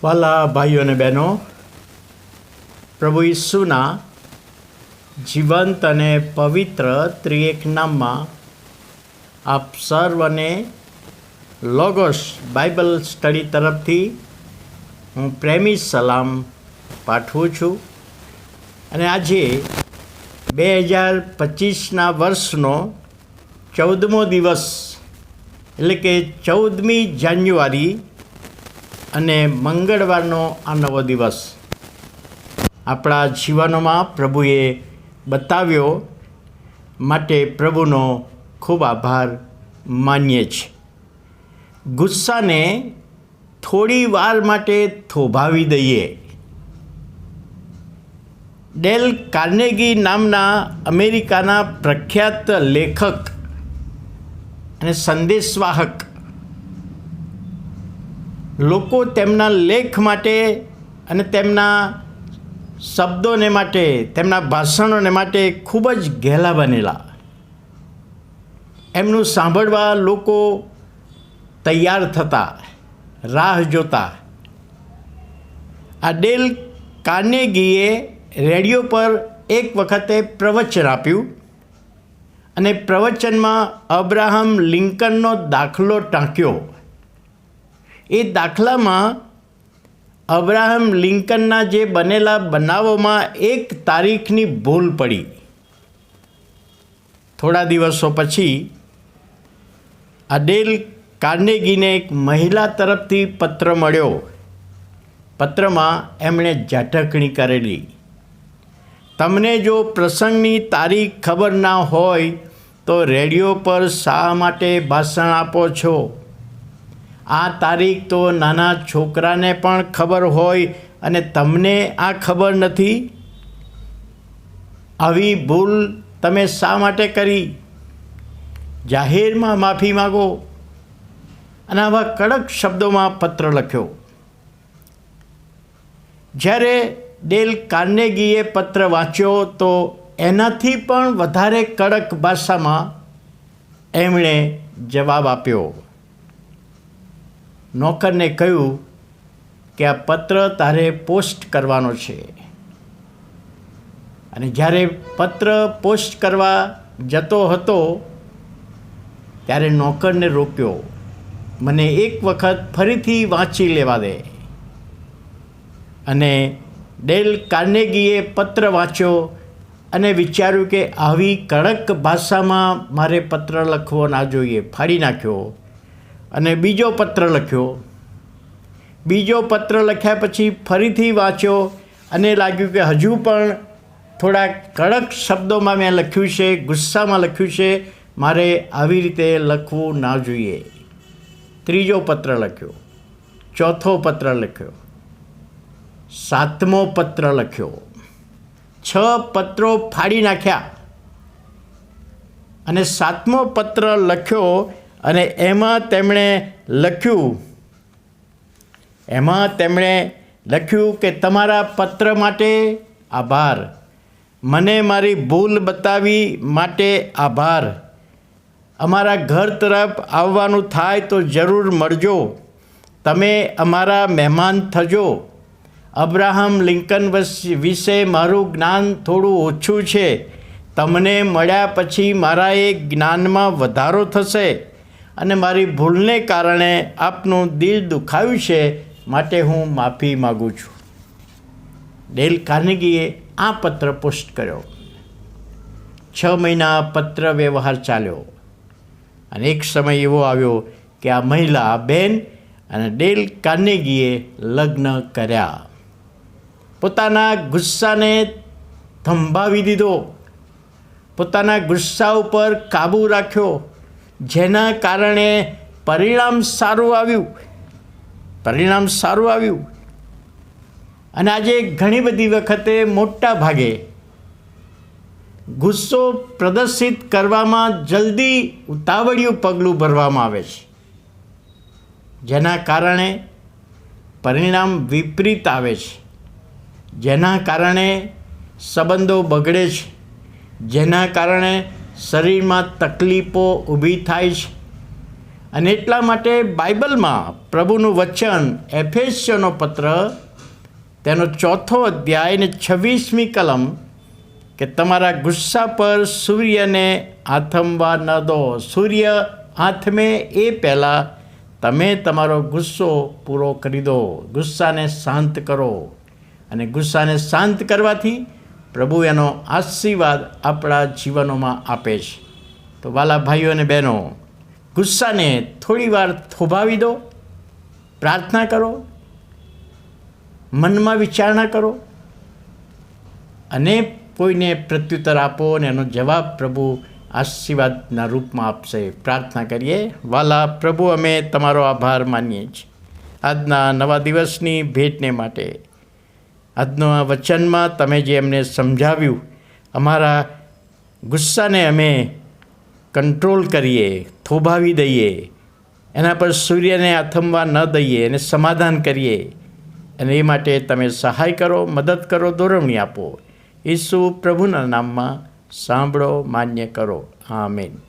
વાલા ભાઈઓ અને બહેનો, પ્રભુ ઈસુના જીવંત અને પવિત્ર ત્રિએક નામમાં આપ સર્વને લોગોસ બાઇબલ સ્ટડી તરફથી હું પ્રેમી સલામ પાઠવું છું. અને આજે 2025ના વર્ષનો 14મો દિવસ એટલે કે 14મી જાન્યુઆરી અને મંગળવારનો આ નવો દિવસ આપણા જીવનોમાં પ્રભુએ બતાવ્યો માટે પ્રભુનો ખૂબ આભાર માનીએ છીએ. ગુસ્સાને થોડી વાર માટે થોભાવી દઈએ. ડેલ કાર્નેગી નામના અમેરિકાના પ્રખ્યાત લેખક અને સંદેશવાહક લોકો તેમના લેખ માટે અને તેમના શબ્દોને માટે, તેમના ભાષણોને માટે ખૂબ જ ઘેલા બનેલા. એમનું સાંભળવા લોકો તૈયાર થતા, રાહ જોતા. આ ડેલ કાર્નેગીએ રેડિયો પર એક વખતે પ્રવચન આપ્યું અને પ્રવચનમાં અબ્રાહમ લિંકનનો દાખલો ટાંક્યો. એ દાખલામાં અબ્રાહમ લિંકનના જે બનેલા બનાવોમાં એક તારીખની ભૂલ પડી. થોડા દિવસો પછી આ ડેલ કાર્નેગીને એક મહિલા તરફથી પત્ર મળ્યો. પત્રમાં એમણે ઝાટકણી કરેલી, તમને જો પ્રસંગની તારીખ ખબર ના હોય તો રેડિયો પર શા માટે ભાષણ આપો છો? આ તારીખ તો નાના છોકરાને પણ ખબર હોય અને તમને આ ખબર નથી. આવી ભૂલ તમે શા માટે કરી? જાહેરમાં માફી માગો. અને આવા કડક શબ્દોમાં પત્ર લખ્યો. જ્યારે ડેલ કાર્નેગીએ પત્ર વાંચ્યો તો એનાથી પણ વધારે કડક ભાષામાં એમણે જવાબ આપ્યો. નોકરને કહ્યું કે આ પત્ર તારે પોસ્ટ કરવાનો છે. અને જ્યારે પત્ર પોસ્ટ કરવા જતો હતો ત્યારે નોકરને રોક્યો, મને એક વખત ફરીથી વાંચી લેવા દે. અને ડેલ કાર્નેગીએ પત્ર વાંચ્યો અને વિચાર્યું કે આવી કડક ભાષામાં મારે પત્ર લખવો ના જોઈએ. ફાડી નાખ્યો અને બીજો પત્ર લખ્યો. બીજો પત્ર લખ્યા પછી ફરીથી વાંચ્યો અને લાગ્યું કે હજુ પણ થોડા કડક શબ્દોમાં મેં લખ્યું છે, ગુસ્સામાં લખ્યું છે, મારે આવી રીતે લખવું ના જોઈએ. ત્રીજો પત્ર લખ્યો, ચોથો પત્ર લખ્યો, 7મો પત્ર લખ્યો. 6 પત્રો ફાડી નાખ્યા અને 7મો પત્ર લખ્યો અને એમાં તેમણે લખ્યું કે તમારા પત્ર માટે આભાર. મને મારી ભૂલ બતાવી માટે આભાર. અમારા ઘર તરફ આવવાનું થાય તો જરૂર મળજો. તમે અમારા મહેમાન થજો. અબ્રાહમ લિંકન વિશે મારું જ્ઞાન થોડું ઓછું છે. તમને મળ્યા પછી મારા એ જ્ઞાનમાં વધારો થશે અને મારી ભૂલને કારણે આપનું દિલ દુખાયું છે, માટે હું માફી માગું છું. ડેલ કાર્નેગીએ આ પત્ર પોસ્ટ કર્યો. 6 મહિના પત્ર વ્યવહાર ચાલ્યો અને એક સમય એવો આવ્યો કે આ મહિલા બેન અને ડેલ કાર્નેગીએ લગ્ન કર્યા. પોતાના ગુસ્સાને થંભાવી દીધો, પોતાના ગુસ્સા ઉપર કાબૂ રાખ્યો, જેના કારણે પરિણામ સારું આવ્યું. અને આજે ઘણી બધી વખતે મોટા ભાગે ગુસ્સો પ્રદર્શિત કરવામાં જલ્દી ઉતાવળિયું પગલું ભરવામાં આવે છે, જેના કારણે પરિણામ વિપરીત આવે છે, જેના કારણે સંબંધો બગડે છે, જેના કારણે શરીરમાં તકલીફો ઊભી થાય છે અને એટલા માટે બાઇબલમાં પ્રભુનું વચન એફેસ્યનો પત્ર તેનો 4થો અધ્યાય ને 26મી કલમ કે તમારા ગુસ્સા પર સૂર્યને આથમવા ન દો. સૂર્ય આથમે એ પહેલાં તમે તમારો ગુસ્સો પૂરો કરી દો. ગુસ્સાને શાંત કરો, અને ગુસ્સાને શાંત કરવાથી પ્રભુ એનો આશીર્વાદ આપણા જીવનોમાં આપે છે. તો વાલા ભાઈઓ અને બહેનો, ગુસ્સાને થોડીવાર થોભાવી દો, પ્રાર્થના કરો, મનમાં વિચારણા કરો અને કોઈને પ્રત્યુત્તર આપો, અને એનો જવાબ પ્રભુ આશીર્વાદના રૂપમાં આપશે. પ્રાર્થના કરીએ. વાલા પ્રભુ, અમે તમારો આભાર માનીએ છીએ આજના નવા દિવસની ભેટને માટે. આજના વચનમાં તમે જે અમને સમજાવ્યું, અમારા ગુસ્સાને અમે કંટ્રોલ કરીએ, થોભાવી દઈએ, એના પર સૂર્યને આથમવા ન દઈએ, એને સમાધાન કરીએ, અને એ માટે તમે સહાય કરો, મદદ કરો, દોરવણી આપો. ઈસુ પ્રભુના નામમાં સાંભળો, માન્ય કરો. આમેન.